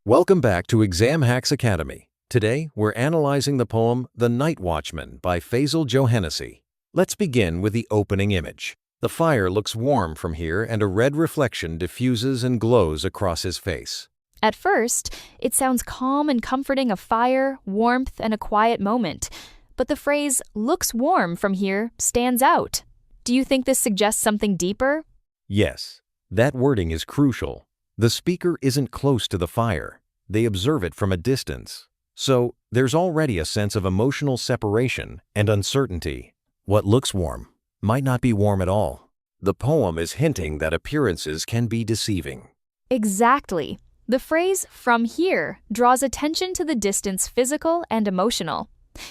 Welcome back to Exam Hacks Academy. Today, we're analyzing the poem The Nightwatchman by Fhazel Johennesse. Let's begin with the opening image. The fire looks warm from here and a red reflection diffuses and glows across his face. At first, it sounds calm and comforting, a fire, warmth, and a quiet moment. But the phrase, "looks warm from here," stands out. Do you think this suggests something deeper? Yes, that wording is crucial. The speaker isn't close to the fire. They observe it from a distance. So, there's already a sense of emotional separation and uncertainty. What looks warm might not be warm at all. The poem is hinting that appearances can be deceiving. Exactly. The phrase, "from here," draws attention to the distance, physical and emotional.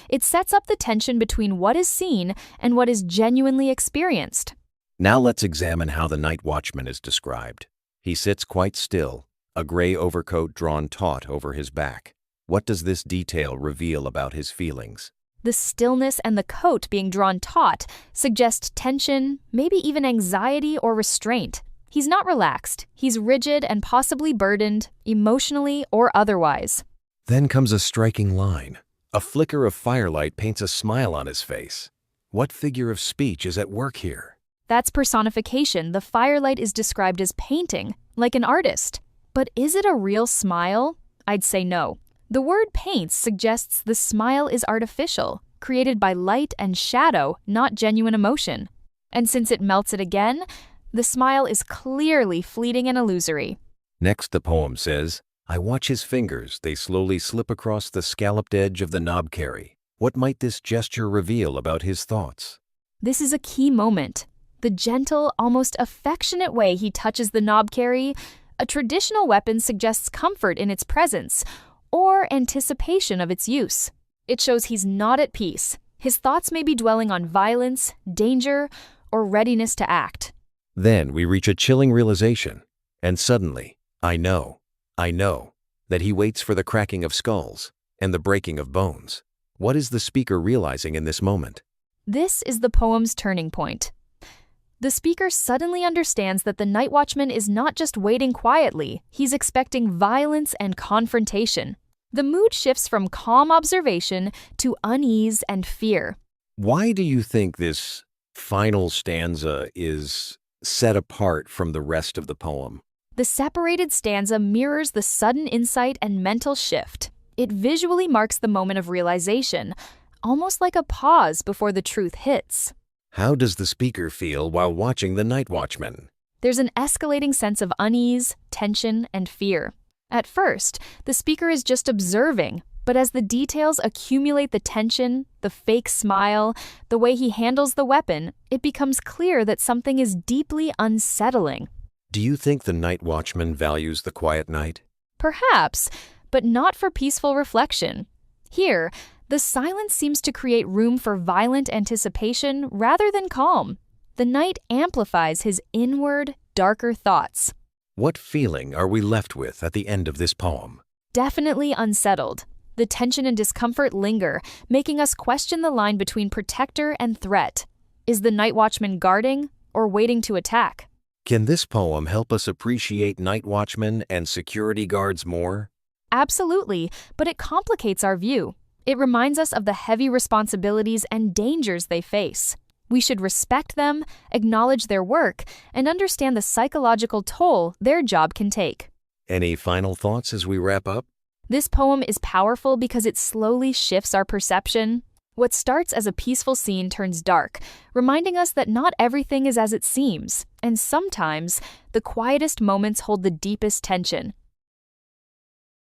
It sets up the tension between what is seen and what is genuinely experienced. Now let's examine how the night watchman is described. He sits quite still, a gray overcoat drawn taut over his back. What does this detail reveal about his feelings? The stillness and the coat being drawn taut suggest tension, maybe even anxiety or restraint. He's not relaxed. He's rigid and possibly burdened, emotionally or otherwise. Then comes a striking line. A flicker of firelight paints a smile on his face. What figure of speech is at work here? That's personification. The firelight is described as painting, like an artist. But is it a real smile? I'd say no. The word paints suggests the smile is artificial, created by light and shadow, not genuine emotion. And since it melts it again, the smile is clearly fleeting and illusory. Next, the poem says, "I watch his fingers. They slowly slip across the scalloped edge of the knobkerrie." What might this gesture reveal about his thoughts? This is a key moment. The gentle, almost affectionate way he touches the knobkerrie, a traditional weapon, suggests comfort in its presence or anticipation of its use. It shows he's not at peace. His thoughts may be dwelling on violence, danger, or readiness to act. Then we reach a chilling realization, and suddenly, I know that he waits for the cracking of skulls and the breaking of bones. What is the speaker realizing in this moment? This is the poem's turning point. The speaker suddenly understands that the night watchman is not just waiting quietly, he's expecting violence and confrontation. The mood shifts from calm observation to unease and fear. Why do you think this final stanza is set apart from the rest of the poem? The separated stanza mirrors the sudden insight and mental shift. It visually marks the moment of realization, almost like a pause before the truth hits. How does the speaker feel while watching the night watchman? There's an escalating sense of unease, tension, and fear. At first, the speaker is just observing, but as the details accumulate, the tension, the fake smile, the way he handles the weapon, it becomes clear that something is deeply unsettling. Do you think the night watchman values the quiet night? Perhaps, but not for peaceful reflection. Here, the silence seems to create room for violent anticipation rather than calm. The night amplifies his inward, darker thoughts. What feeling are we left with at the end of this poem? Definitely unsettled. The tension and discomfort linger, making us question the line between protector and threat. Is the night watchman guarding or waiting to attack? Can this poem help us appreciate night watchmen and security guards more? Absolutely, but it complicates our view. It reminds us of the heavy responsibilities and dangers they face. We should respect them, acknowledge their work, and understand the psychological toll their job can take. Any final thoughts as we wrap up? This poem is powerful because it slowly shifts our perception. What starts as a peaceful scene turns dark, reminding us that not everything is as it seems, and sometimes the quietest moments hold the deepest tension.